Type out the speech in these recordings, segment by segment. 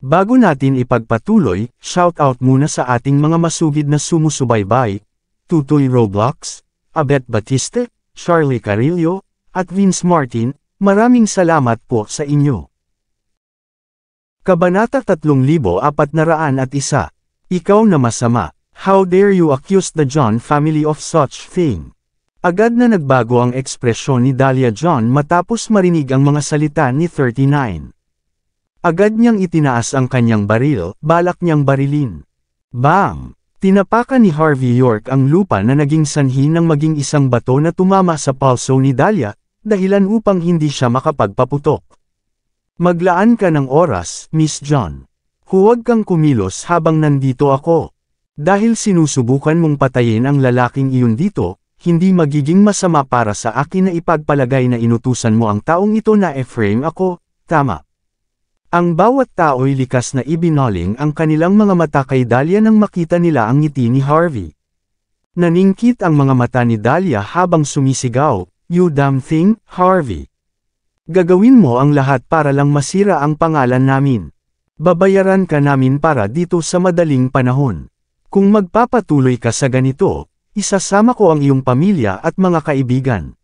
Bago natin ipagpatuloy, shoutout muna sa ating mga masugid na sumusubaybay, Tutoy Roblox, Abet Batiste, Charlie Carillo, at Vince Martin, maraming salamat po sa inyo. Kabanata 3401. Ikaw na masama, how dare you accuse the John family of such thing? Agad na nagbago ang ekspresyon ni Dahlia John matapos marinig ang mga salita ni 39. Agad niyang itinaas ang kanyang baril, balak niyang barilin. Bang! Tinapakan ni Harvey York ang lupa na naging sanhi ng maging isang bato na tumama sa palso ni Dahlia, dahilan upang hindi siya makapagpaputok. Maglaan ka ng oras, Miss John. Huwag kang kumilos habang nandito ako. Dahil sinusubukan mong patayin ang lalaking iyon dito, hindi magiging masama para sa akin na ipagpalagay na inutusan mo ang taong ito na e-frame ako, tama. Ang bawat tao'y likas na ibinoling ang kanilang mga mata kay Dahlia nang makita nila ang ngiti ni Harvey. Naningkit ang mga mata ni Dahlia habang sumisigaw, "You damn thing, Harvey! Gagawin mo ang lahat para lang masira ang pangalan namin. Babayaran ka namin para dito sa madaling panahon. Kung magpapatuloy ka sa ganito, isasama ko ang iyong pamilya at mga kaibigan.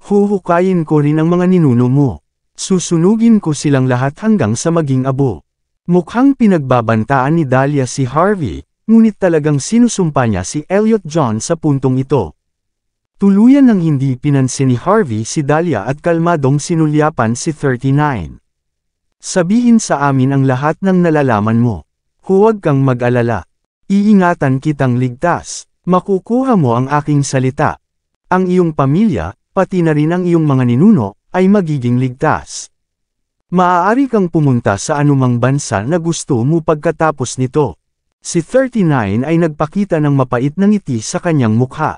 Huhukayin ko rin ang mga ninuno mo. Susunugin ko silang lahat hanggang sa maging abo." Mukhang pinagbabantaan ni Dahlia si Harvey, ngunit talagang sinusumpa niya si Elliot John sa puntong ito. Tuluyan nang hindi pinansin ni Harvey si Dahlia at kalmadong sinulyapan si 39. "Sabihin sa amin ang lahat ng nalalaman mo. Huwag kang mag-alala. Iingatan kitang ligtas. Makukuha mo ang aking salita. Ang iyong pamilya, pati na rin ang iyong mga ninuno, ay magiging ligtas. Maaari kang pumunta sa anumang bansa na gusto mo pagkatapos nito." Si 39 ay nagpakita ng mapait na ngiti sa kanyang mukha.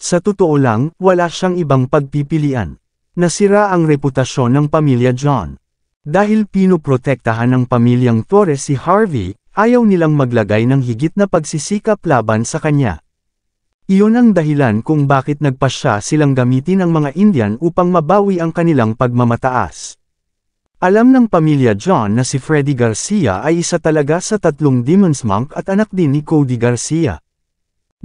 Sa totoo lang, wala siyang ibang pagpipilian. Nasira ang reputasyon ng pamilya John. Dahil pinoprotektahan ng pamilyang Torres si Harvey, ayaw nilang maglagay ng higit na pagsisikap laban sa kanya. Iyon ang dahilan kung bakit nagpasya silang gamitin ang mga Indian upang mabawi ang kanilang pagmamataas. Alam ng pamilya John na si Freddy Garcia ay isa talaga sa 3 Demons Monk at anak din ni Cody Garcia.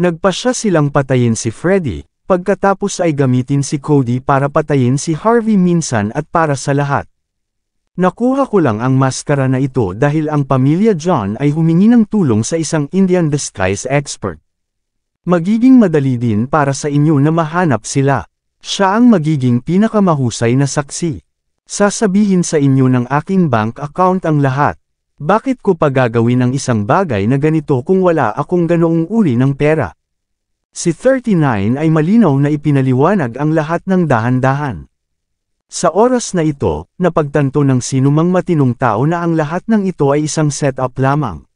Nagpasya silang patayin si Freddy, pagkatapos ay gamitin si Cody para patayin si Harvey minsan at para sa lahat. Nakuha ko lang ang maskara na ito dahil ang pamilya John ay humingi ng tulong sa isang Indian disguise expert. Magiging madali din para sa inyo na mahanap sila. Siya ang magiging pinakamahusay na saksi. Sasabihin sa inyo ng aking bank account ang lahat. Bakit ko pa gagawin ang isang bagay na ganito kung wala akong ganoong uri ng pera? Si 39 ay malinaw na ipinaliwanag ang lahat ng dahan-dahan. Sa oras na ito, napagtanto ng sinumang matinong tao na ang lahat ng ito ay isang setup lamang.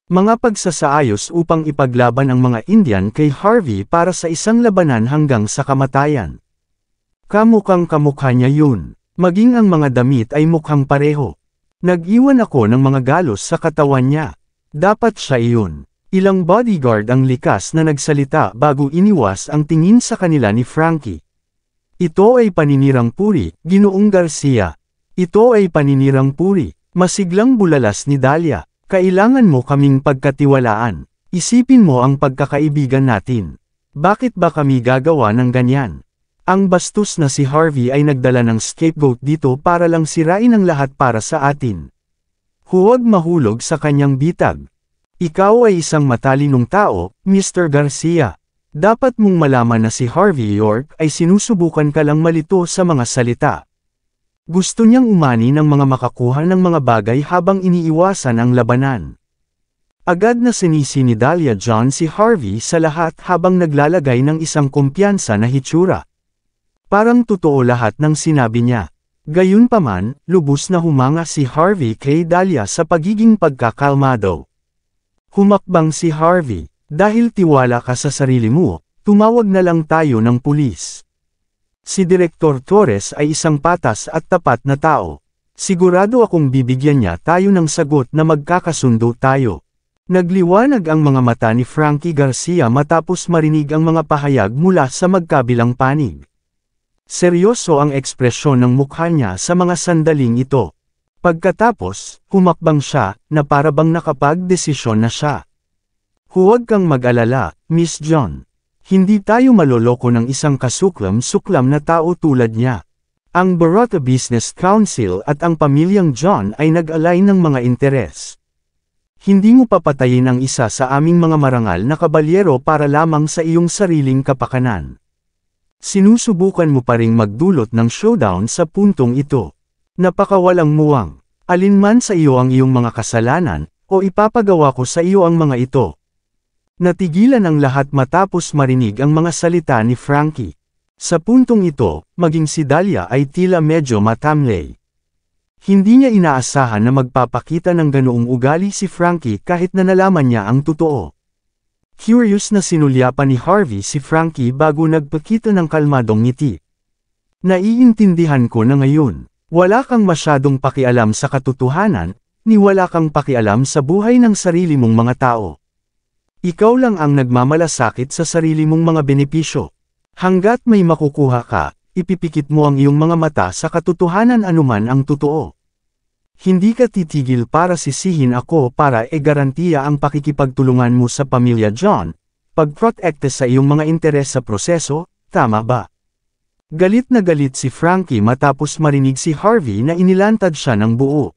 Mga pagsasaayos upang ipaglaban ang mga Indian kay Harvey para sa isang labanan hanggang sa kamatayan. Kamukhang kamukha niya yun. Maging ang mga damit ay mukhang pareho. Nag-iwan ako ng mga galos sa katawan niya. Dapat siya iyon. Ilang bodyguard ang likas na nagsalita bago iniwas ang tingin sa kanila ni Frankie. "Ito ay paninirang puri, Ginoong Garcia. Ito ay paninirang puri." Masiglang bulalas ni Dahlia. "Kailangan mo kaming pagkatiwalaan. Isipin mo ang pagkakaibigan natin. Bakit ba kami gagawa ng ganyan?" Ang bastos na si Harvey ay nagdala ng scapegoat dito para lang sirain ang lahat para sa atin. Huwag mahulog sa kanyang bitag. Ikaw ay isang matalinong tao, Mr. Garcia. Dapat mong malaman na si Harvey York ay sinusubukan ka lang malito sa mga salita. Gusto niyang umani ng mga makakuha ng mga bagay habang iniiwasan ang labanan. Agad na sinisi ni Dahlia John si Harvey sa lahat habang naglalagay ng isang kumpiyansa na hitsura. Parang totoo lahat ng sinabi niya. Gayunpaman, lubos na humanga si Harvey kay Dahlia sa pagiging pagkakalmado. Humakbang si Harvey. "Dahil tiwala ka sa sarili mo, tumawag na lang tayo ng pulis. Si Direktor Torres ay isang patas at tapat na tao. Sigurado akong bibigyan niya tayo ng sagot na magkakasundo tayo." Nagliwanag ang mga mata ni Frankie Garcia matapos marinig ang mga pahayag mula sa magkabilang panig. Seryoso ang ekspresyon ng mukha niya sa mga sandaling ito. Pagkatapos, humakbang siya, na parabang nakapag-desisyon na siya. Huwag kang mag-alala, Miss John. Hindi tayo maloloko ng isang kasuklam-suklam na tao tulad niya. Ang Baroda Business Council at ang pamilyang John ay nag-align ng mga interes. Hindi mo papatayin ang isa sa aming mga marangal na kabalyero para lamang sa iyong sariling kapakanan. Sinusubukan mo pa ring magdulot ng showdown sa puntong ito. Napakawalang muwang. Alinman sa iyo ang iyong mga kasalanan, o ipapagawa ko sa iyo ang mga ito. Natigilan ang lahat matapos marinig ang mga salita ni Frankie. Sa puntong ito, maging si Dahlia ay tila medyo matamlay. Hindi niya inaasahan na magpapakita ng ganoong ugali si Frankie kahit na nalaman niya ang totoo. Curious na sinulyapan ni Harvey si Frankie bago nagpakita ng kalmadong ngiti. Naiintindihan ko na ngayon, wala kang masyadong pakialam sa katotohanan, ni wala kang pakialam sa buhay ng sarili mong mga tao. Ikaw lang ang nagmamalasakit sa sarili mong mga benepisyo. Hanggat may makukuha ka, ipipikit mo ang iyong mga mata sa katotohanan anuman ang totoo. Hindi ka titigil para sisihin ako para garantiya ang pakikipagtulungan mo sa pamilya John, pagprotekte sa iyong mga interes sa proseso, tama ba? Galit na galit si Frankie matapos marinig si Harvey na inilantad siya ng buo.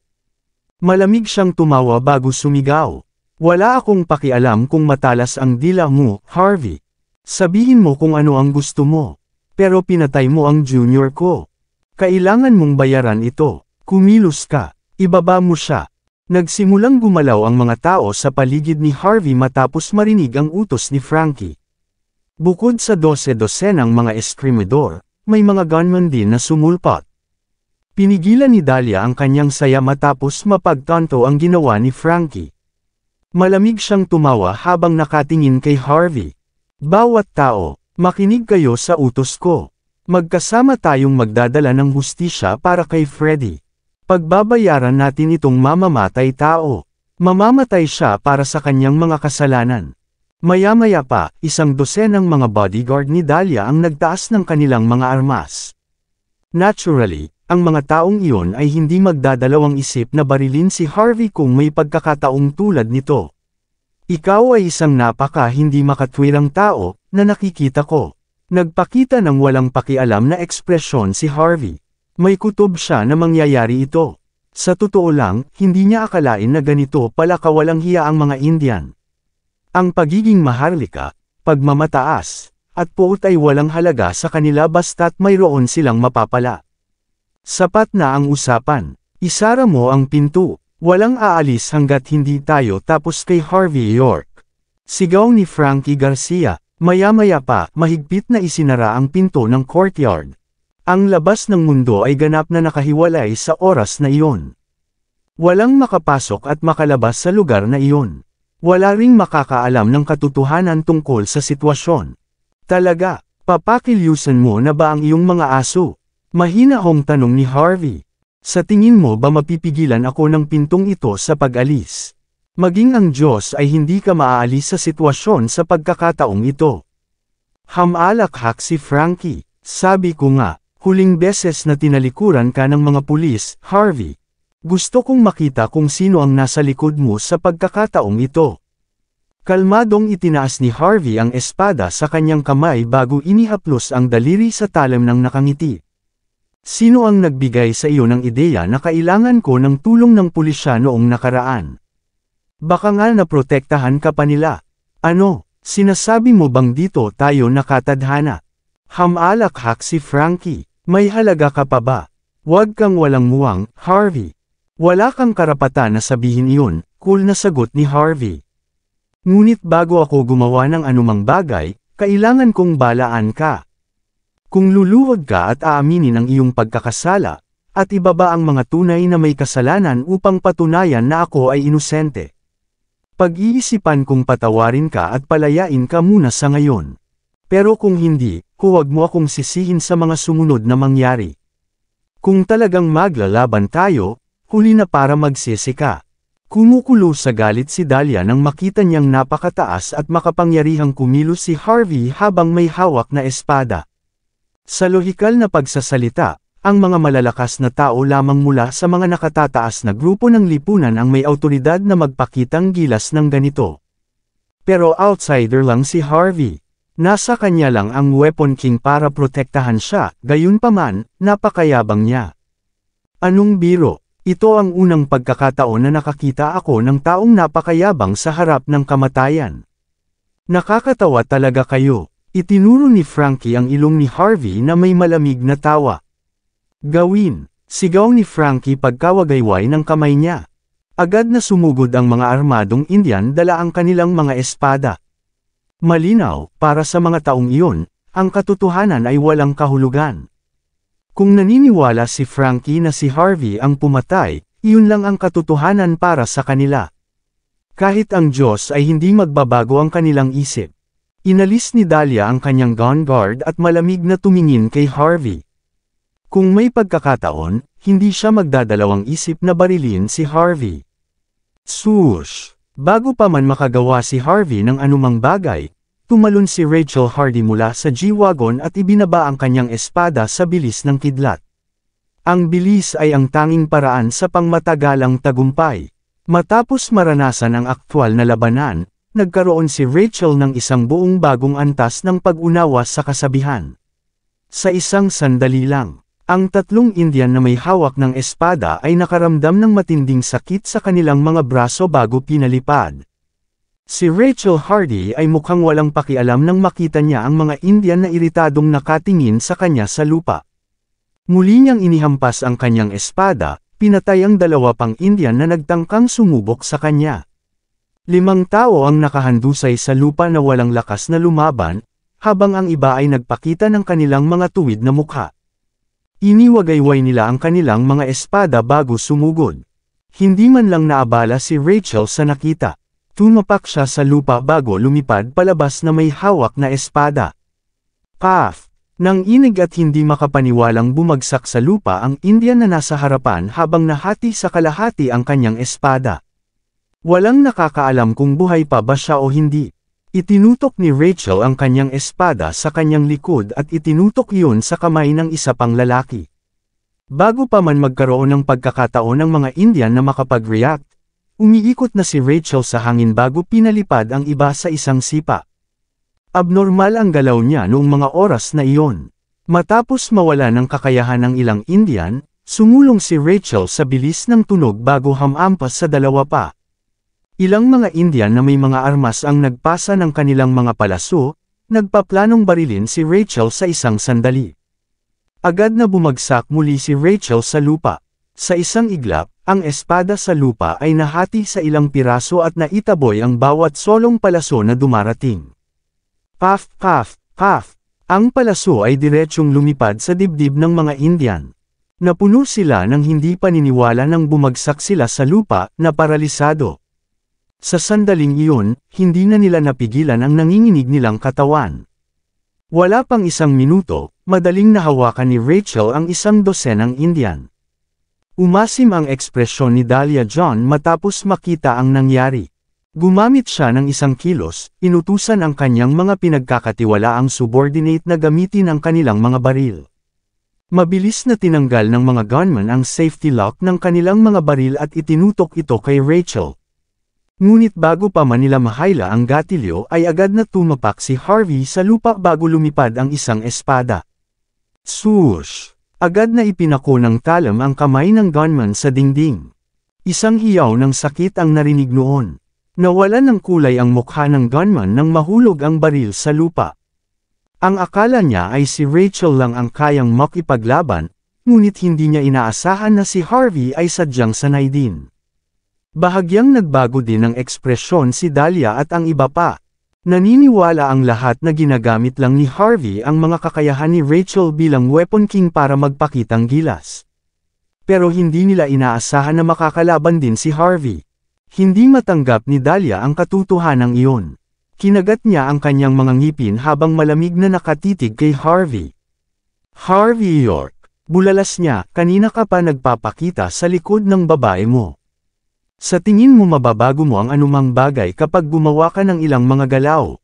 Malamig siyang tumawa bago sumigaw. Wala akong pakialam kung matalas ang dila mo, Harvey. Sabihin mo kung ano ang gusto mo. Pero pinatay mo ang junior ko. Kailangan mong bayaran ito. Kumilos ka. Ibaba mo siya. Nagsimulang gumalaw ang mga tao sa paligid ni Harvey matapos marinig ang utos ni Frankie. Bukod sa 12-dosenang mga eskrimidor, may mga gunman din na sumulpot. Pinigilan ni Dahlia ang kanyang saya matapos mapagtanto ang ginawa ni Frankie. Malamig siyang tumawa habang nakatingin kay Harvey. Bawat tao, makinig kayo sa utos ko. Magkasama tayong magdadala ng hustisya para kay Freddy. Pagbabayaran natin itong mamamatay tao. Mamamatay siya para sa kanyang mga kasalanan. Maya-maya pa, 12 mga bodyguard ni Dahlia ang nagtaas ng kanilang mga armas. Naturally, ang mga taong iyon ay hindi magdadalawang isip na barilin si Harvey kung may pagkakataong tulad nito. Ikaw ay isang napaka hindi makatwirang tao, na nakikita ko. Nagpakita ng walang pakialam na ekspresyon si Harvey. May kutob siya na mangyayari ito. Sa totoo lang, hindi niya akalain na ganito pala kawalang hiya ang mga Indian. Ang pagiging maharlika, pagmamataas, at puot ay walang halaga sa kanila basta't mayroon silang mapapala. Sapat na ang usapan. Isara mo ang pinto. Walang aalis hanggat hindi tayo tapos kay Harvey York. Sigaw ni Frankie Garcia. Maya-maya pa, mahigpit na isinara ang pinto ng courtyard. Ang labas ng mundo ay ganap na nakahiwalay sa oras na iyon. Walang makapasok at makalabas sa lugar na iyon. Wala ring makakaalam ng katotohanan tungkol sa sitwasyon. Talaga, papakilyusan mo na ba ang iyong mga aso? Mahinahong tanong ni Harvey. Sa tingin mo ba mapipigilan ako ng pintong ito sa pag-alis? Maging ang Diyos ay hindi ka maaalis sa sitwasyon sa pagkakataong ito. Hamalakhak si Frankie. Sabi ko nga, huling beses na tinalikuran ka ng mga pulis, Harvey. Gusto kong makita kung sino ang nasa likod mo sa pagkakataong ito. Kalmadong itinaas ni Harvey ang espada sa kanyang kamay bago inihaplos ang daliri sa talim ng nakangiti. Sino ang nagbigay sa iyo ng ideya na kailangan ko ng tulong ng pulisya noong nakaraan? Baka nga naprotektahan ka pa nila. Ano, sinasabi mo bang dito tayo nakatadhana? Hamalakhak si Frankie. May halaga ka pa ba? Huwag kang walang muwang, Harvey. Wala kang karapatan na sabihin iyon, cool na sagot ni Harvey. Ngunit bago ako gumawa ng anumang bagay, kailangan kong balaan ka. Kung luluhod ka at aaminin ang iyong pagkakasala, at ibaba ang mga tunay na may kasalanan upang patunayan na ako ay inosente. Pag-iisipan kong patawarin ka at palayain ka muna sa ngayon. Pero kung hindi, huwag mo akong sisihin sa mga sumunod na mangyari. Kung talagang maglalaban tayo, huli na para magsisi ka. Kumukulo sa galit si Dahlia nang makita niyang napakataas at makapangyarihang kumilos si Harvey habang may hawak na espada. Sa lohikal na pagsasalita, ang mga malalakas na tao lamang mula sa mga nakatataas na grupo ng lipunan ang may awtoridad na magpakitang gilas ng ganito. Pero outsider lang si Harvey. Nasa kanya lang ang Weapon King para protektahan siya, gayunpaman, napakayabang niya. Anong biro? Ito ang unang pagkakataon na nakakita ako ng taong napakayabang sa harap ng kamatayan. Nakakatawa talaga kayo. Itinuro ni Frankie ang ilong ni Harvey na may malamig na tawa. Gawin, sigaw ni Frankie pagkawagayway ng kamay niya. Agad na sumugod ang mga armadong Indian dala ang kanilang mga espada. Malinaw, para sa mga taong iyon, ang katotohanan ay walang kahulugan. Kung naniniwala si Frankie na si Harvey ang pumatay, iyon lang ang katotohanan para sa kanila. Kahit ang Diyos ay hindi magbabago ang kanilang isip. Inalis ni Dahlia ang kanyang gun guard at malamig na tumingin kay Harvey. Kung may pagkakataon, hindi siya magdadalawang isip na barilin si Harvey. Swoosh! Bago pa man makagawa si Harvey ng anumang bagay, tumalon si Rachel Hardy mula sa G-Wagon at ibinaba ang kanyang espada sa bilis ng kidlat. Ang bilis ay ang tanging paraan sa pangmatagalang tagumpay. Matapos maranasan ang aktwal na labanan, nagkaroon si Rachel ng isang buong bagong antas ng pag-unawa sa kasabihan. Sa isang sandali lang, ang tatlong Indian na may hawak ng espada ay nakaramdam ng matinding sakit sa kanilang mga braso bago pinalipad. Si Rachel Hardy ay mukhang walang pakialam nang makita niya ang mga Indian na iritadong nakatingin sa kanya sa lupa. Muli niyang inihampas ang kanyang espada, pinatay ang dalawa pang Indian na nagtangkang sumubok sa kanya. 5 tao ang nakahandusay sa lupa na walang lakas na lumaban, habang ang iba ay nagpakita ng kanilang mga tuwid na mukha. Iniwagayway nila ang kanilang mga espada bago sumugod. Hindi man lang naabala si Rachel sa nakita. Tumapak siya sa lupa bago lumipad palabas na may hawak na espada. Paf! Nang inig at hindi makapaniwalang bumagsak sa lupa ang Indian na nasa harapan habang nahati sa kalahati ang kanyang espada. Walang nakakaalam kung buhay pa ba siya o hindi. Itinutok ni Rachel ang kanyang espada sa kanyang likod at itinutok iyon sa kamay ng isa pang lalaki. Bago pa man magkaroon ng pagkakataon ng mga Indian na makapag-react, umiikot na si Rachel sa hangin bago pinalipad ang iba sa isang sipa. Abnormal ang galaw niya noong mga oras na iyon. Matapos mawala ng kakayahan ng ilang Indian, sumulong si Rachel sa bilis ng tunog bago hamampas sa dalawa pa. Ilang mga Indian na may mga armas ang nagpasa ng kanilang mga palaso, nagpaplanong barilin si Rachel sa isang sandali. Agad na bumagsak muli si Rachel sa lupa. Sa isang iglap, ang espada sa lupa ay nahati sa ilang piraso at naitaboy ang bawat solong palaso na dumarating. Paf, paf, paf! Ang palaso ay diretsyong lumipad sa dibdib ng mga Indian. Napuno sila ng hindi paniniwala nang bumagsak sila sa lupa na paralisado. Sa sandaling iyon, hindi na nila napigilan ang nanginginig nilang katawan. Wala pang 1 minuto, madaling nahawakan ni Rachel ang 1 dosenang Indian. Umasim ang ekspresyon ni Dahlia John matapos makita ang nangyari. Gumamit siya ng 1 kilos, inutusan ang kanyang mga pinagkakatiwalaang subordinate na gamitin ang kanilang mga baril. Mabilis na tinanggal ng mga gunman ang safety lock ng kanilang mga baril at itinutok ito kay Rachel. Ngunit bago pa man nila mahayla ang gatilyo ay agad na tumapak si Harvey sa lupa bago lumipad ang isang espada. Swoosh! Agad na ipinako ng talam ang kamay ng gunman sa dingding. Isang hiyaw ng sakit ang narinig noon. Nawalan ng kulay ang mukha ng gunman nang mahulog ang baril sa lupa. Ang akala niya ay si Rachel lang ang kayang makipaglaban, ngunit hindi niya inaasahan na si Harvey ay sadyang sanay din. Bahagyang nagbago din ng ekspresyon si Dahlia at ang iba pa. Naniniwala ang lahat na ginagamit lang ni Harvey ang mga kakayahan ni Rachel bilang Weapon King para magpakitang gilas. Pero hindi nila inaasahan na makakalaban din si Harvey. Hindi matanggap ni Dahlia ang katotohanan iyon. Kinagat niya ang kanyang mga ngipin habang malamig na nakatitig kay Harvey. Harvey York, bulalas niya, kanina ka pa nagpapakita sa likod ng babae mo. Sa tingin mo mababago mo ang anumang bagay kapag gumawa ka ng ilang mga galaw.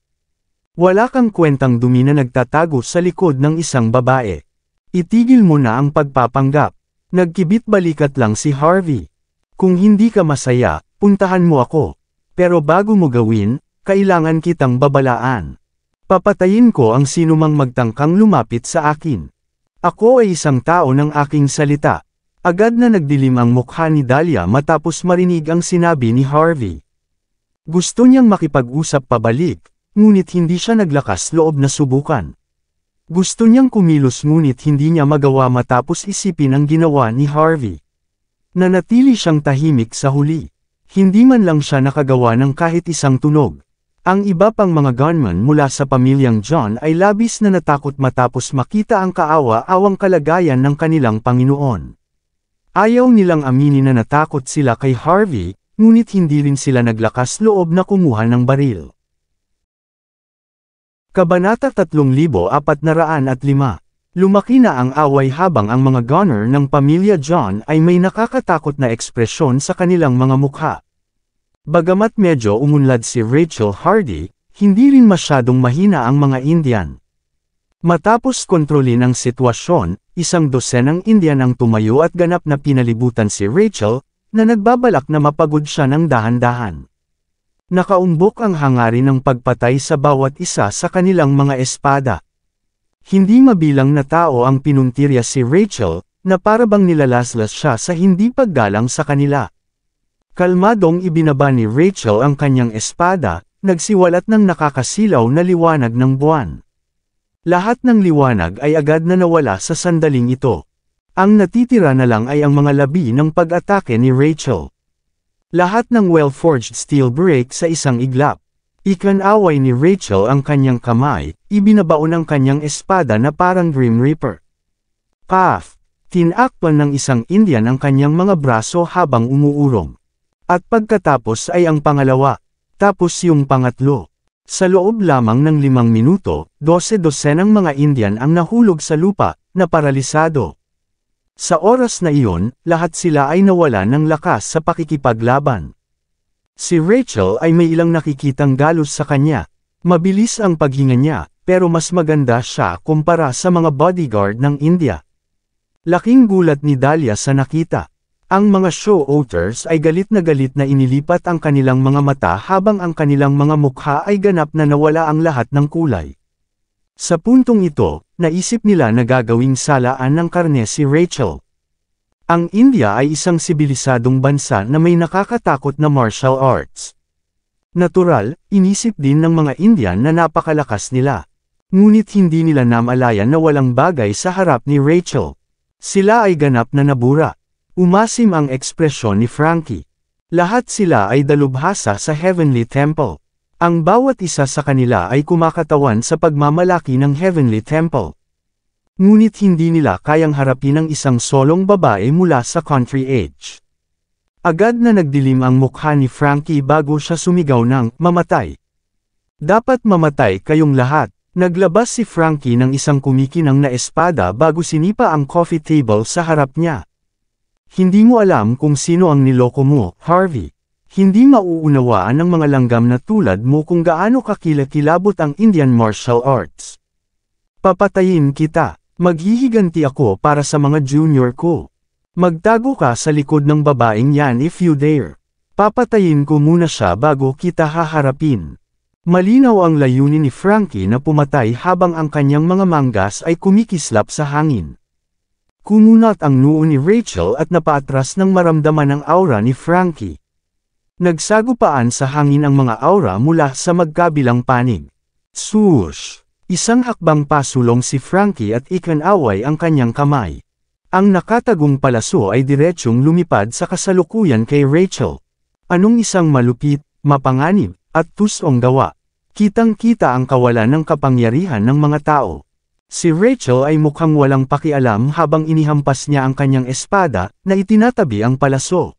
Wala kang kwentang dumi na nagtatago sa likod ng isang babae. Itigil mo na ang pagpapanggap. Nagkibit-balikat lang si Harvey. Kung hindi ka masaya, puntahan mo ako. Pero bago mo gawin, kailangan kitang babalaan. Papatayin ko ang sinumang magtangkang lumapit sa akin. Ako ay isang tao ng aking salita. Agad na nagdilim ang mukha ni Dahlia matapos marinig ang sinabi ni Harvey. Gusto niyang makipag-usap pabalik, ngunit hindi siya naglakas loob na subukan. Gusto niyang kumilos ngunit hindi niya magawa matapos isipin ang ginawa ni Harvey. Nanatili siyang tahimik sa huli. Hindi man lang siya nakagawa ng kahit isang tunog. Ang iba pang mga gunman mula sa pamilyang John ay labis na natakot matapos makita ang kaawa-awang kalagayan ng kanilang Panginoon. Ayaw nilang aminin na natakot sila kay Harvey, ngunit hindi rin sila naglakas loob na kumuha ng baril. Kabanata 3405. Lumaki na ang away habang ang mga gunner ng pamilya John ay may nakakatakot na ekspresyon sa kanilang mga mukha. Bagamat medyo umunlad si Rachel Hardy, hindi rin masyadong mahina ang mga Indian. Matapos kontrolin ang sitwasyon, isang dosenang Indian ang tumayo at ganap na pinalibutan si Rachel, na nagbabalak na mapagod siya ng dahan-dahan. Nakaumbok ang hangarin ng pagpatay sa bawat isa sa kanilang mga espada. Hindi mabilang na tao ang pinuntirya si Rachel, na parabang nilalaslas siya sa hindi paggalang sa kanila. Kalmadong ibinaba ni Rachel ang kanyang espada, nagsiwalat ng nakakasilaw na liwanag ng buwan. Lahat ng liwanag ay agad na nawala sa sandaling ito. Ang natitira na lang ay ang mga labi ng pag-atake ni Rachel. Lahat ng well-forged steel break sa isang iglap. Ikinaway ni Rachel ang kanyang kamay, ibinabaon ang kanyang espada na parang Grim Reaper. Path! Tinakpan ng isang Indian ang kanyang mga braso habang umuurong. At pagkatapos ay ang pangalawa, tapos yung pangatlo. Sa loob lamang ng 5 minuto, 12 dosenang mga Indian ang nahulog sa lupa, na paralisado. Sa oras na iyon, lahat sila ay nawala ng lakas sa pakikipaglaban. Si Rachel ay may ilang nakikitang galos sa kanya. Mabilis ang paghinga niya, pero mas maganda siya kumpara sa mga bodyguard ng India. Laking gulat ni Dahlia sa nakita. Ang mga show-otters ay galit na inilipat ang kanilang mga mata habang ang kanilang mga mukha ay ganap na nawala ang lahat ng kulay. Sa puntong ito, naisip nila na gagawing salaan ng karne si Rachel. Ang India ay isang sibilisadong bansa na may nakakatakot na martial arts. Natural, inisip din ng mga Indian na napakalakas nila. Ngunit hindi nila namalayan na walang bagay sa harap ni Rachel. Sila ay ganap na nabura. Umasim ang ekspresyon ni Frankie. Lahat sila ay dalubhasa sa Heavenly Temple. Ang bawat isa sa kanila ay kumakatawan sa pagmamalaki ng Heavenly Temple. Ngunit hindi nila kayang harapin ang isang solong babae mula sa country age. Agad na nagdilim ang mukha ni Frankie bago siya sumigaw ng, "Mamatay! Dapat mamatay kayong lahat." Naglabas si Frankie ng isang kumikinang na espada bago sinipa ang coffee table sa harap niya. Hindi mo alam kung sino ang niloko mo, Harvey. Hindi mauunawaan ng mga langgam na tulad mo kung gaano kakilakilabot ang Indian martial arts. Papatayin kita. Maghihiganti ako para sa mga junior ko. Magtago ka sa likod ng babaeng yan if you dare. Papatayin ko muna siya bago kita haharapin. Malinaw ang layunin ni Frankie na pumatay habang ang kanyang mga manggas ay kumikislap sa hangin. Kumunat ang noo ni Rachel at napaatras nang maramdaman ang aura ni Frankie. Nagsagupaan sa hangin ang mga aura mula sa magkabilang panig. Swoosh! Isang hakbang pasulong si Frankie at ikinaway ang kanyang kamay. Ang nakatagong palaso ay diretsyong lumipad sa kasalukuyan kay Rachel. Anong isang malupit, mapanganib, at tusong gawa. Kitang-kita ang kawalan ng kapangyarihan ng mga tao. Si Rachel ay mukhang walang pakialam habang inihampas niya ang kanyang espada, na itinatabi ang palaso.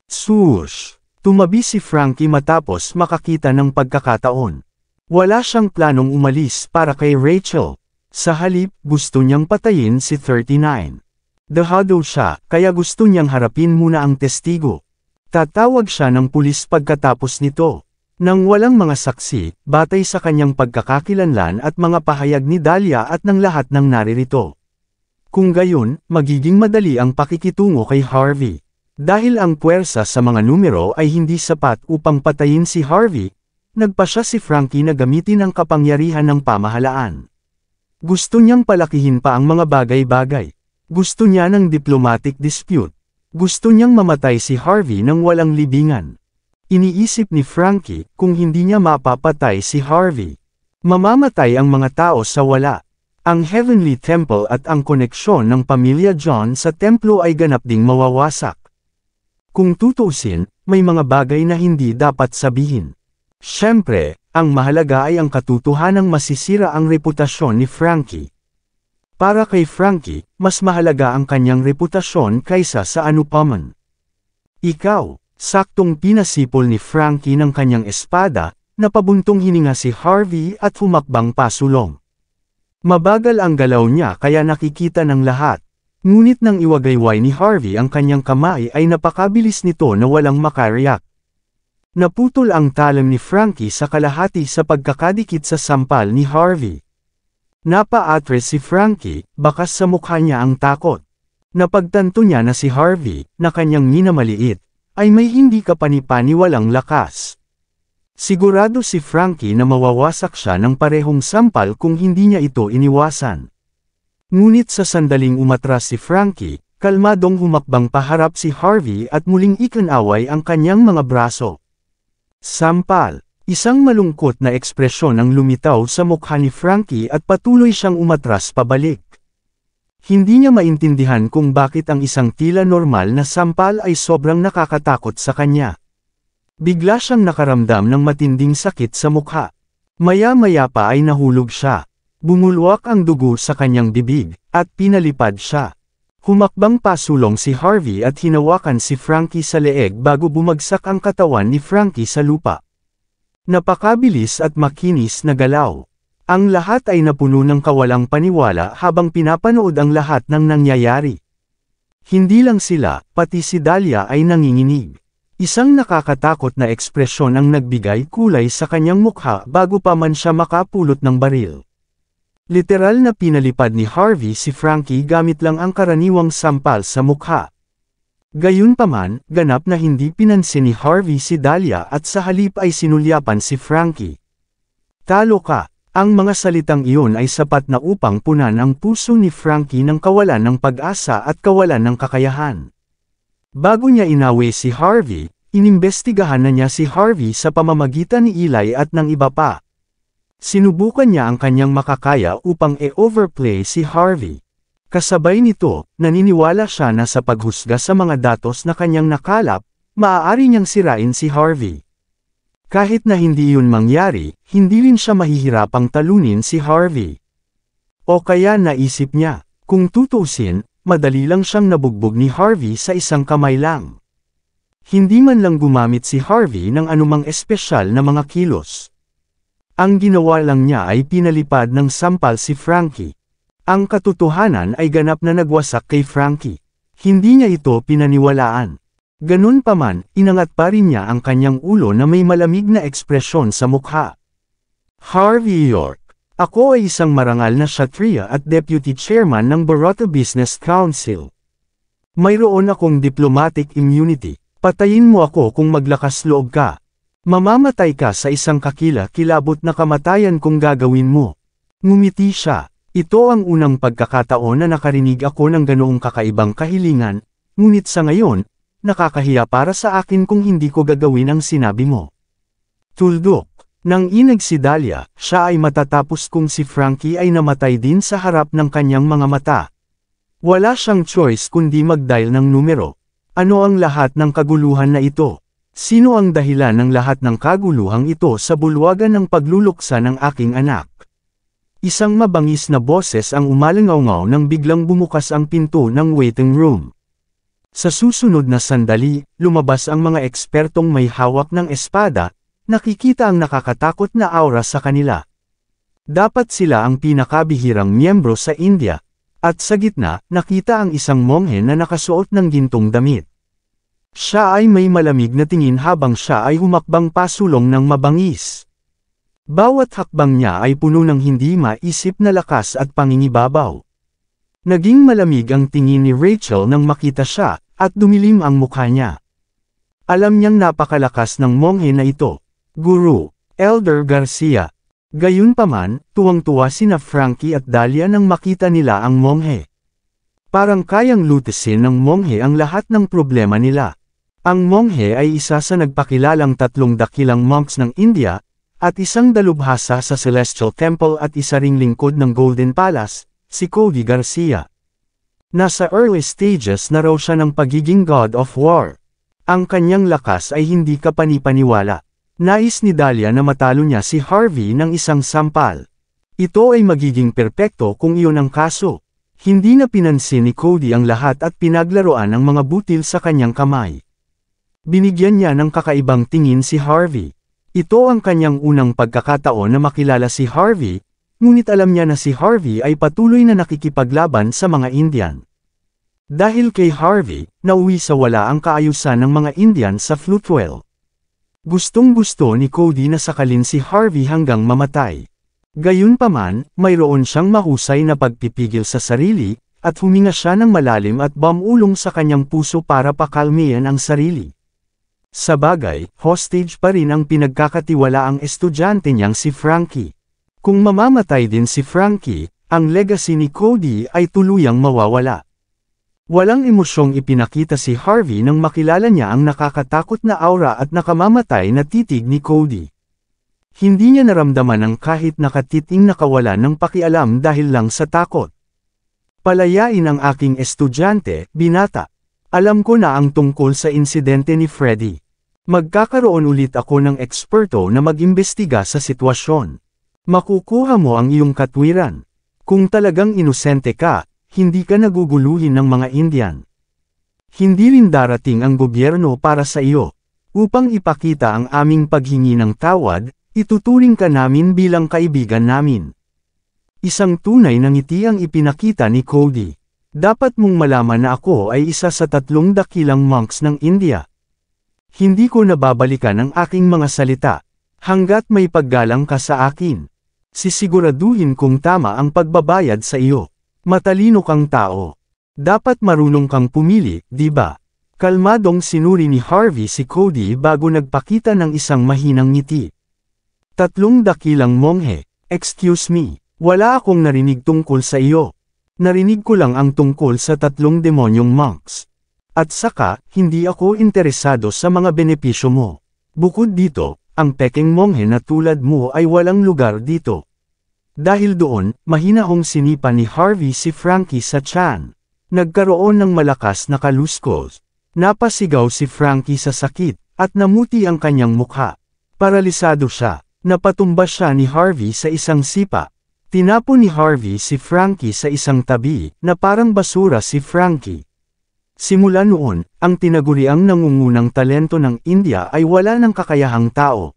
Swoosh! Tumabi si Frankie matapos makakita ng pagkakataon. Wala siyang planong umalis para kay Rachel. Sa halip, gusto niyang patayin si 39. Dehado siya, kaya gusto niyang harapin muna ang testigo. Tatawag siya ng pulis pagkatapos nito. Nang walang mga saksi, batay sa kanyang pagkakakilanlan at mga pahayag ni Dahlia at ng lahat ng naririto. Kung gayon, magiging madali ang pakikitungo kay Harvey. Dahil ang puwersa sa mga numero ay hindi sapat upang patayin si Harvey, nagpasya si Frankie na gamitin ang kapangyarihan ng pamahalaan. Gusto niyang palakihin pa ang mga bagay-bagay. Gusto niya ng diplomatic dispute. Gusto niyang mamatay si Harvey nang walang libingan. Iniisip ni Frankie, kung hindi niya mapapatay si Harvey, mamamatay ang mga tao sa wala. Ang Heavenly Temple at ang koneksyon ng pamilya John sa templo ay ganap ding mawawasak. Kung tutuusin, may mga bagay na hindi dapat sabihin. Siyempre, ang mahalaga ay ang katotohanang masisira ang reputasyon ni Frankie. Para kay Frankie, mas mahalaga ang kanyang reputasyon kaysa sa anupaman. Ikaw, saktong pinasipol ni Frankie ng kanyang espada, napabuntong hininga si Harvey at humakbang pasulong. Mabagal ang galaw niya kaya nakikita ng lahat. Ngunit nang iwagayway ni Harvey ang kanyang kamay ay napakabilis nito na walang makariyak. Naputol ang talim ni Frankie sa kalahati sa pagkakadikit sa sampal ni Harvey. Napa-atres si Frankie, bakas sa mukha niya ang takot. Napagtanto niya na si Harvey, na kanyang minamaliit, ay may hindi kapanipaniwalang lakas. Sigurado si Frankie na mawawasak siya ng parehong sampal kung hindi niya ito iniwasan. Ngunit sa sandaling umatras si Frankie, kalmadong humakbang paharap si Harvey at muling ikinaway ang kanyang mga braso. Sampal. Isang malungkot na ekspresyon ang lumitaw sa mukha ni Frankie at patuloy siyang umatras pabalik. Hindi niya maintindihan kung bakit ang isang tila normal na sampal ay sobrang nakakatakot sa kanya. Bigla siyang nakaramdam ng matinding sakit sa mukha. Maya-maya pa ay nahulog siya. Bumulwak ang dugo sa kanyang bibig, at pinalipad siya. Humakbang pasulong si Harvey at hinawakan si Frankie sa leeg bago bumagsak ang katawan ni Frankie sa lupa. Napakabilis at makinis na galaw. Ang lahat ay napuno ng kawalang paniwala habang pinapanood ang lahat ng nangyayari. Hindi lang sila, pati si Dahlia ay nanginginig. Isang nakakatakot na ekspresyon ang nagbigay kulay sa kanyang mukha bago pa man siya makapulot ng baril. Literal na pinalipad ni Harvey si Frankie gamit lang ang karaniwang sampal sa mukha. Gayunpaman, ganap na hindi pinansin ni Harvey si Dahlia at sa halip ay sinulyapan si Frankie. Talo ka, ang mga salitang iyon ay sapat na upang punan ang puso ni Frankie ng kawalan ng pag-asa at kawalan ng kakayahan. Bago niya inawi si Harvey, inimbestigahan na niya si Harvey sa pamamagitan ni Eli at ng iba pa. Sinubukan niya ang kanyang makakaya upang i-overplay si Harvey. Kasabay nito, naniniwala siya na sa paghusga sa mga datos na kanyang nakalap, maaari niyang sirain si Harvey. Kahit na hindi iyon mangyari, hindi rin siya mahihirapang talunin si Harvey. O kaya naisip niya, kung tutuusin, madali lang siyang nabugbog ni Harvey sa isang kamay lang. Hindi man lang gumamit si Harvey ng anumang espesyal na mga kilos. Ang ginawa lang niya ay pinalipad ng sampal si Frankie. Ang katotohanan ay ganap na nagwasak kay Frankie. Hindi niya ito pinaniwalaan. Ganun pa man, inangat pa rin niya ang kanyang ulo na may malamig na ekspresyon sa mukha. Harvey York. Ako ay isang marangal na Kshatriya at Deputy Chairman ng Baroda Business Council. Mayroon akong diplomatic immunity. Patayin mo ako kung maglakas loob ka. Mamamatay ka sa isang kakila-kilabot na kamatayan kung gagawin mo. Ngumiti siya. Ito ang unang pagkakataon na nakarinig ako ng ganoong kakaibang kahilingan, ngunit sa ngayon, nakakahiya para sa akin kung hindi ko gagawin ang sinabi mo. Tuldok. Nang inag si Dahlia, siya ay matatapos kung si Frankie ay namatay din sa harap ng kanyang mga mata. Wala siyang choice kundi mag-dial ng numero. Ano ang lahat ng kaguluhan na ito? Sino ang dahilan ng lahat ng kaguluhang ito sa bulwagan ng pagluluksa ng aking anak? Isang mabangis na boses ang umalangaw-ngaw nang biglang bumukas ang pinto ng waiting room. Sa susunod na sandali, lumabas ang mga ekspertong may hawak ng espada, nakikita ang nakakatakot na aura sa kanila. Dapat sila ang pinakabihirang miyembro sa India, at sa gitna, nakita ang isang monghe na nakasuot ng gintong damit. Siya ay may malamig na tingin habang siya ay humakbang pasulong ng mabangis. Bawat hakbang niya ay puno ng hindi maisip na lakas at pangingibabaw. Naging malamig ang tingin ni Rachel nang makita siya, at dumilim ang mukha niya. Alam niyang napakalakas ng monghe na ito. Guru, Elder Garcia. Gayunpaman, tuwang-tuwa sina Frankie at Dahlia nang makita nila ang monghe. Parang kayang lutisin ng monghe ang lahat ng problema nila. Ang monghe ay isa sa nagpakilalang 3 dakilang monks ng India, at isang dalubhasa sa Celestial Temple at isa ring lingkod ng Golden Palace, si Cody Garcia. Nasa early stages na raw siya ng pagiging God of War. Ang kanyang lakas ay hindi kapanipaniwala. Nais ni Dahlia na matalo niya si Harvey ng isang sampal. Ito ay magiging perpekto kung iyon ang kaso. Hindi na pinansin ni Cody ang lahat at pinaglaruan ang mga butil sa kanyang kamay. Binigyan niya ng kakaibang tingin si Harvey. Ito ang kanyang unang pagkakataon na makilala si Harvey, ngunit alam niya na si Harvey ay patuloy na nakikipaglaban sa mga Indian. Dahil kay Harvey, nauwi sa wala ang kaayusan ng mga Indian sa Floatwell. Gustong-gusto ni Cody na sakalin si Harvey hanggang mamatay. Gayunpaman, mayroon siyang mahusay na pagpipigil sa sarili, at huminga siya ng malalim at bumulong sa kanyang puso para pakalmihan ang sarili. Sa bagay, hostage pa rin ang pinagkakatiwalaang estudyante niyang si Frankie. Kung mamamatay din si Frankie, ang legacy ni Cody ay tuluyang mawawala. Walang emosyong ipinakita si Harvey nang makilala niya ang nakakatakot na aura at nakamamatay na titig ni Cody. Hindi niya naramdaman ang kahit nakatiting na kawalan ng pakialam dahil lang sa takot. Palayain ang aking estudyante, binata. Alam ko na ang tungkol sa insidente ni Freddy. Magkakaroon ulit ako ng eksperto na mag-imbestiga sa sitwasyon. Makukuha mo ang iyong katwiran. Kung talagang inosente ka, hindi ka naguguluhin ng mga Indian. Hindi rin darating ang gobyerno para sa iyo. Upang ipakita ang aming paghingi ng tawad, ituturing ka namin bilang kaibigan namin. Isang tunay na ngiti ang ipinakita ni Cody. Dapat mong malaman na ako ay isa sa 3 dakilang monks ng India. Hindi ko nababalikan ang aking mga salita, hanggat may paggalang ka sa akin. Sisiguraduhin kong tama ang pagbabayad sa iyo. Matalino kang tao. Dapat marunong kang pumili, di ba? Kalmadong sinuri ni Harvey si Cody bago nagpakita ng isang mahinang ngiti. 3 dakilang monghe, excuse me, wala akong narinig tungkol sa iyo. Narinig ko lang ang tungkol sa 3 demonyong monks. At saka, hindi ako interesado sa mga benepisyo mo. Bukod dito, ang peking monghe na tulad mo ay walang lugar dito. Dahil doon, mahinahong sinipa ni Harvey si Frankie sa tiyan. Nagkaroon ng malakas na kaluskos. Napasigaw si Frankie sa sakit, at namuti ang kanyang mukha. Paralisado siya. Napatumba siya ni Harvey sa isang sipa. Tinapon ni Harvey si Frankie sa isang tabi, na parang basura si Frankie. Simula noon, ang tinaguriang nangungunang talento ng India ay wala ng kakayahang tao.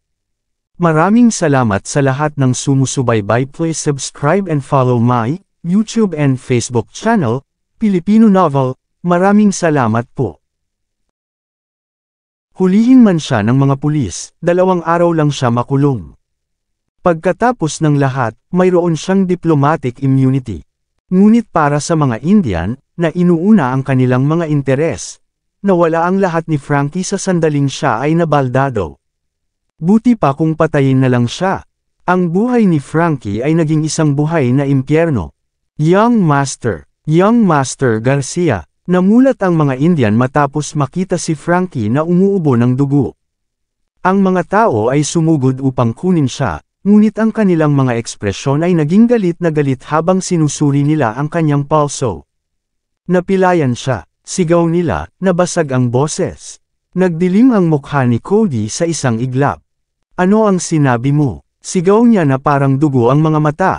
Maraming salamat sa lahat ng sumusubaybay. Please subscribe and follow my YouTube and Facebook channel, Pilipino Novel. Maraming salamat po. Hulihin man siya ng mga pulis, 2 araw lang siya makulong. Pagkatapos ng lahat, mayroon siyang diplomatic immunity. Ngunit para sa mga Indian, na inuuna ang kanilang mga interes, nawala ang lahat ni Frankie sa sandaling siya ay nabaldado. Buti pa kung patayin na lang siya. Ang buhay ni Frankie ay naging isang buhay na impyerno. Young Master Garcia. Namulat ang mga Indian matapos makita si Frankie na umuubo ng dugo. Ang mga tao ay sumugod upang kunin siya, ngunit ang kanilang mga ekspresyon ay naging galit na galit habang sinusuri nila ang kanyang pulso. Napilayan siya, sigaw nila, nabasag ang boses. Nagdilim ang mukha ni Cody sa isang iglap. Ano ang sinabi mo? Sigaw niya na parang dugo ang mga mata.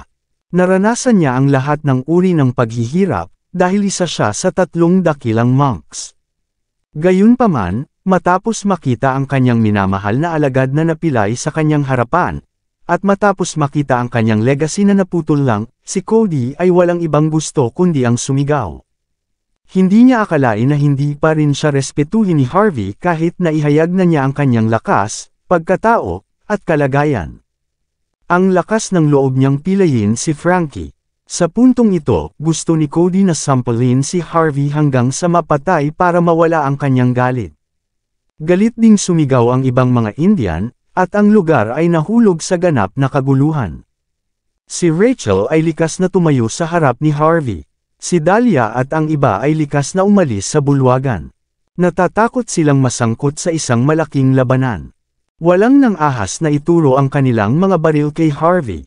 Naranasan niya ang lahat ng uri ng paghihirap, dahil isa siya sa 3 dakilang monks. Gayunpaman, matapos makita ang kanyang minamahal na alagad na napilay sa kanyang harapan, at matapos makita ang kanyang legacy na naputol lang, si Cody ay walang ibang gusto kundi ang sumigaw. Hindi niya akalain na hindi pa rin siya respetuhin ni Harvey kahit na ihayag na niya ang kanyang lakas, pagkatao, at kalagayan. Ang lakas ng loob niyang pilayin si Frankie. Sa puntong ito, gusto ni Cody na sampulin si Harvey hanggang sa mapatay para mawala ang kanyang galit. Galit ding sumigaw ang ibang mga Indian, at ang lugar ay nahulog sa ganap na kaguluhan. Si Rachel ay likas na tumayo sa harap ni Harvey. Si Dahlia at ang iba ay likas na umalis sa bulwagan. Natatakot silang masangkot sa isang malaking labanan. Walang nang ahas na ituro ang kanilang mga baril kay Harvey.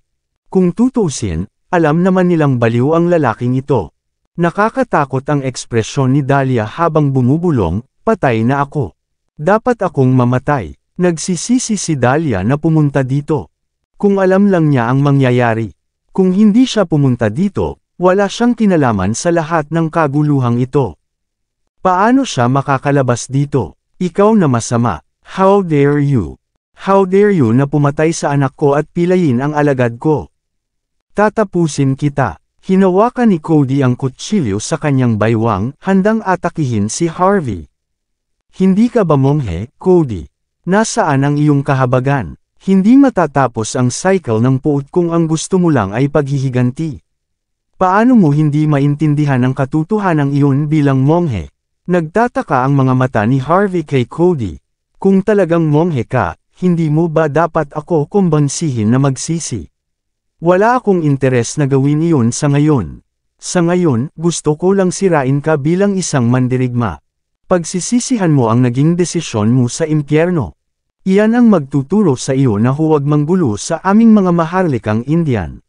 Kung tutusin, alam naman nilang baliw ang lalaking ito. Nakakatakot ang ekspresyon ni Dahlia habang bumubulong, patay na ako. Dapat akong mamatay. Nagsisisi si Dahlia na pumunta dito. Kung alam lang niya ang mangyayari. Kung hindi siya pumunta dito, wala siyang kinalaman sa lahat ng kaguluhang ito. Paano siya makakalabas dito? Ikaw na masama. How dare you? How dare you na pumatay sa anak ko at pilayin ang alagad ko? Tatapusin kita. Hinawakan ni Cody ang kutsilyo sa kanyang baywang, handang atakihin si Harvey. Hindi ka ba monghe, Cody? Nasaan ang iyong kahabagan? Hindi matatapos ang cycle ng puot kung ang gusto mo lang ay paghihiganti. Paano mo hindi maintindihan ang katotohanan iyon bilang monghe? Nagtataka ang mga mata ni Harvey kay Cody. Kung talagang monghe ka, hindi mo ba dapat ako kumbansihin na magsisi? Wala akong interes na gawin iyon sa ngayon. Sa ngayon, gusto ko lang sirain ka bilang isang mandirigma. Pagsisisihan mo ang naging desisyon mo sa impyerno. Iyan ang magtuturo sa iyo na huwag manggulo sa aming mga maharlikang Indian.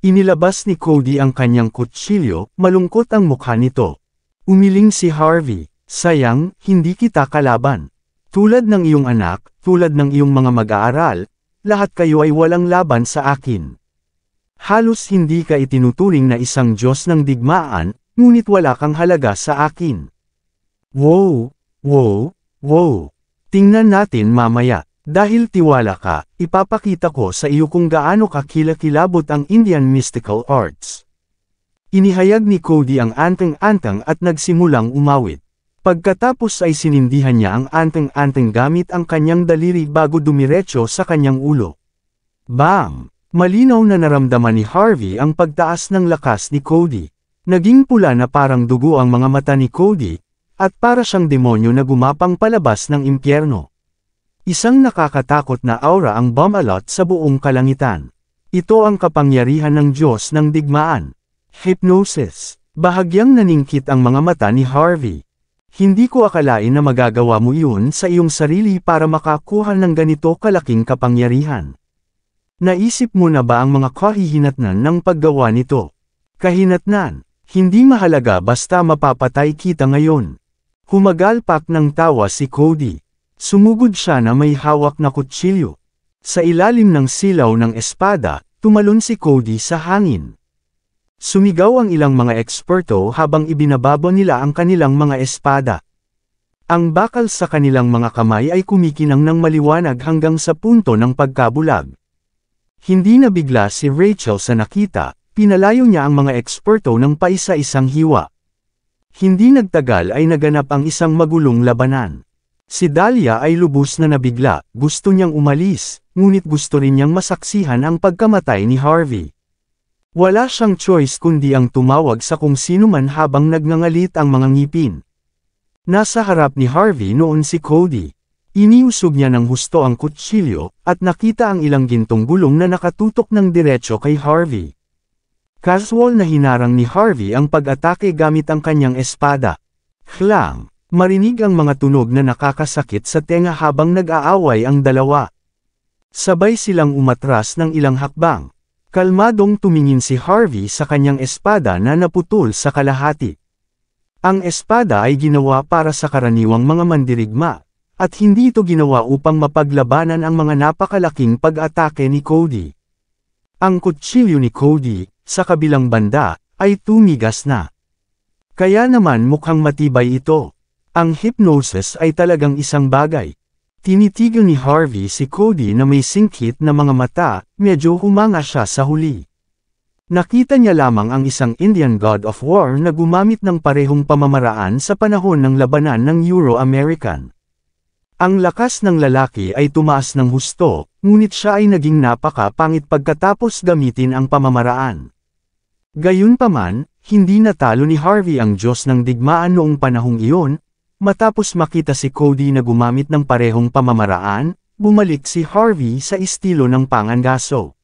Inilabas ni Cody ang kanyang kutsilyo, malungkot ang mukha nito. Umiling si Harvey, sayang, hindi kita kalaban. Tulad ng iyong anak, tulad ng iyong mga mag-aaral, lahat kayo ay walang laban sa akin. Halos hindi ka itinuturing na isang Diyos ng digmaan, ngunit wala kang halaga sa akin. Wow, wow, wow. Tingnan natin mamaya. Dahil tiwala ka, ipapakita ko sa iyo kung gaano kakilakilabot ang Indian mystical arts. Inihayag ni Cody ang anteng-anteng at nagsimulang umawit. Pagkatapos ay sinindihan niya ang anteng-anteng gamit ang kanyang daliri bago dumiretso sa kanyang ulo. Bam! Malinaw na naramdaman ni Harvey ang pagtaas ng lakas ni Cody. Naging pula na parang dugo ang mga mata ni Cody, at para siyang demonyo na gumapang palabas ng impyerno. Isang nakakatakot na aura ang bumalot sa buong kalangitan. Ito ang kapangyarihan ng Diyos ng digmaan. Hypnosis. Bahagyang naningkit ang mga mata ni Harvey. Hindi ko akalain na magagawa mo iyon sa iyong sarili para makakuha ng ganito kalaking kapangyarihan. Naisip mo na ba ang mga kahihinatnan ng paggawa nito? Kahinatnan. Hindi mahalaga basta mapapatay kita ngayon. Humagalpak ng tawa si Cody. Sumugod siya na may hawak na kutsilyo. Sa ilalim ng silaw ng espada, tumalon si Cody sa hangin. Sumigaw ang ilang mga eksperto habang ibinababo nila ang kanilang mga espada. Ang bakal sa kanilang mga kamay ay kumikinang ng maliwanag hanggang sa punto ng pagkabulag. Hindi nabigla si Rachel sa nakita, pinalayo niya ang mga eksperto ng paisa-isang hiwa. Hindi nagtagal ay naganap ang isang magulong labanan. Si Dahlia ay lubos na nabigla, gusto niyang umalis, ngunit gusto rin niyang masaksihan ang pagkamatay ni Harvey. Wala siyang choice kundi ang tumawag sa kung sino man habang nagngangalit ang mga ngipin. Nasa harap ni Harvey noon si Cody. Iniusog niya ng husto ang kutsilyo, at nakita ang ilang gintong gulong na nakatutok ng diretso kay Harvey. Casual na hinarang ni Harvey ang pag-atake gamit ang kanyang espada. Klang! Marinig ang mga tunog na nakakasakit sa tenga habang nag-aaway ang dalawa. Sabay silang umatras ng ilang hakbang. Kalmadong tumingin si Harvey sa kanyang espada na naputol sa kalahati. Ang espada ay ginawa para sa karaniwang mga mandirigma, at hindi ito ginawa upang mapaglabanan ang mga napakalaking pag-atake ni Cody. Ang kutsilyo ni Cody, sa kabilang banda, ay tumigas na. Kaya naman mukhang matibay ito. Ang hypnosis ay talagang isang bagay. Tinitigan ni Harvey si Cody na may singkit na mga mata, medyo humanga siya sa huli. Nakita niya lamang ang isang Indian god of war na gumamit ng parehong pamamaraan sa panahon ng labanan ng Euro-American. Ang lakas ng lalaki ay tumaas ng husto, ngunit siya ay naging napaka-pangit pagkatapos gamitin ang pamamaraan. Gayunpaman, hindi natalo ni Harvey ang Diyos ng digmaan noong panahong iyon. Matapos makita si Cody na gumamit ng parehong pamamaraan, bumalik si Harvey sa estilo ng pangangaso.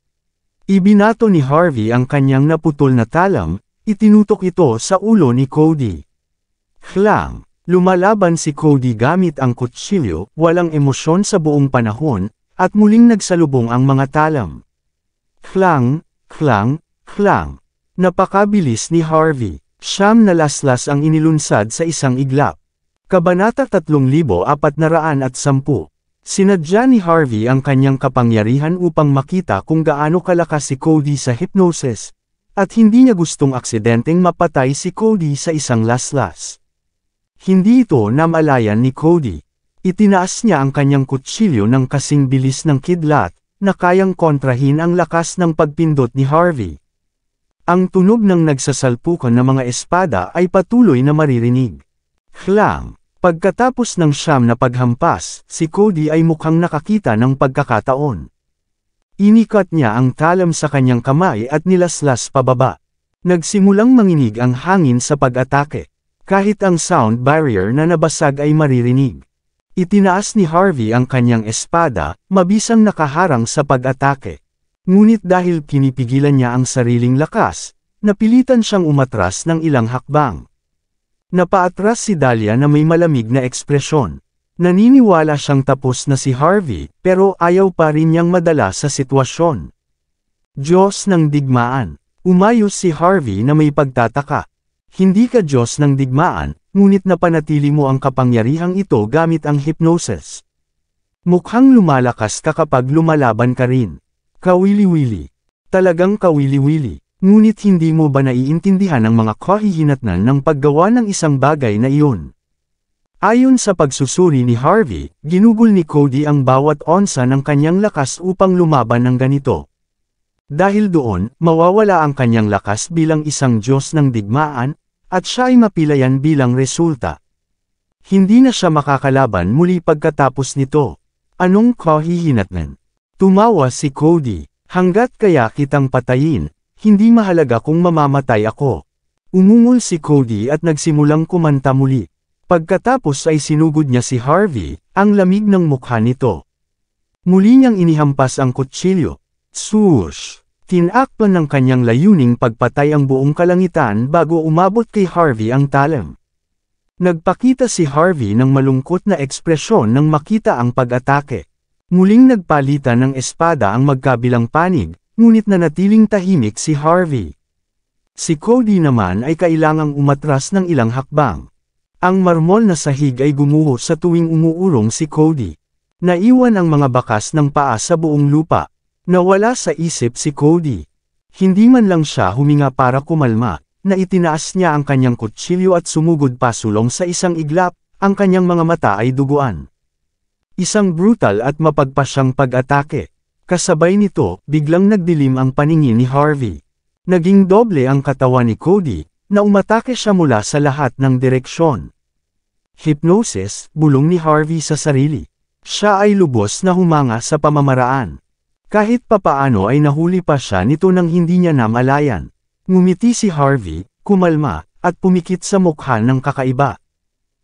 Ibinato ni Harvey ang kanyang naputol na talam, itinutok ito sa ulo ni Cody. Klang! Lumalaban si Cody gamit ang kutsilyo, walang emosyon sa buong panahon, at muling nagsalubong ang mga talam. Klang! Klang! Klang! Napakabilis ni Harvey. 9 na laslas ang inilunsad sa isang iglap. Kabanata 3410. Sinadya ni Harvey ang kanyang kapangyarihan upang makita kung gaano kalakas si Cody sa hypnosis, at hindi niya gustong aksidenteng mapatay si Cody sa isang laslas. Hindi ito namalayan ni Cody. Itinaas niya ang kanyang kutsilyo ng kasing bilis ng kidlat, na kayang kontrahin ang lakas ng pagpindot ni Harvey. Ang tunog ng nagsasalpukan na mga espada ay patuloy na maririnig. Klang! Pagkatapos ng 9 na paghampas, si Cody ay mukhang nakakita ng pagkakataon. Inikat niya ang talam sa kanyang kamay at nilaslas pababa. Nagsimulang manginig ang hangin sa pag-atake. Kahit ang sound barrier na nabasag ay maririnig. Itinaas ni Harvey ang kanyang espada, mabisang nakaharang sa pag-atake. Ngunit dahil pinipigilan niya ang sariling lakas, napilitan siyang umatras ng ilang hakbang. Napaatras si Dahlia na may malamig na ekspresyon. Naniniwala siyang tapos na si Harvey, pero ayaw pa rin niyang madala sa sitwasyon. Diyos ng digmaan. Umayos si Harvey na may pagtataka. Hindi ka Diyos ng digmaan, ngunit napanatili mo ang kapangyarihang ito gamit ang hypnosis. Mukhang lumalakas ka kapag lumalaban ka rin. Kawili-wili. Talagang kawili-wili. Ngunit hindi mo ba naiintindihan ang mga kahihinatnan ng paggawa ng isang bagay na iyon? Ayon sa pagsusuri ni Harvey, ginugol ni Cody ang bawat onsa ng kanyang lakas upang lumaban ng ganito. Dahil doon, mawawala ang kanyang lakas bilang isang Diyos ng digmaan, at siya ay mapilayan bilang resulta. Hindi na siya makakalaban muli pagkatapos nito. Anong kahihinatnan? Tumawa si Cody. Hanggat kaya kitang patayin, hindi mahalaga kung mamamatay ako. Umungol si Cody at nagsimulang kumanta muli. Pagkatapos ay sinugod niya si Harvey, ang lamig ng mukha nito. Muli niyang inihampas ang kutsilyo. Swoosh! Tinakpan ng kanyang layuning pagpatay ang buong kalangitan bago umabot kay Harvey ang talam. Nagpakita si Harvey ng malungkot na ekspresyon nang makita ang pag-atake. Muling nagpalitan ng espada ang magkabilang panig, ngunit nanatiling tahimik si Harvey. Si Cody naman ay kailangang umatras ng ilang hakbang. Ang marmol na sahig ay gumuho sa tuwing umuurong si Cody. Naiwan ang mga bakas ng paa sa buong lupa. Nawala sa isip si Cody. Hindi man lang siya huminga para kumalma, na itinaas niya ang kanyang kutsilyo at sumugod pasulong sa isang iglap, ang kanyang mga mata ay duguan. Isang brutal at mapagpasyang pag-atake. Kasabay nito, biglang nagdilim ang paningin ni Harvey. Naging doble ang katawan ni Cody, na umatake siya mula sa lahat ng direksyon. Hypnosis, bulong ni Harvey sa sarili. Siya ay lubos na humanga sa pamamaraan. Kahit papaano ay nahuli pa siya nito nang hindi niya namalayan. Ngumiti si Harvey, kumalma, at pumikit sa mukha ng kakaiba.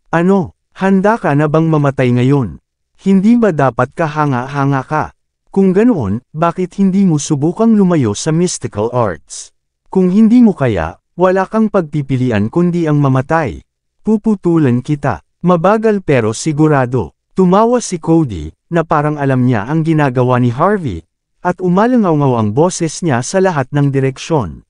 Ano, handa ka na bang mamatay ngayon? Hindi ba dapat kahanga-hanga ka? Kung ganoon, bakit hindi mo subukang lumayo sa mystical arts? Kung hindi mo kaya, wala kang pagpipilian kundi ang mamatay. Puputulan kita. Mabagal pero sigurado. Tumawa si Cody, na parang alam niya ang ginagawa ni Harvey, at umalangaw ang boses niya sa lahat ng direksyon.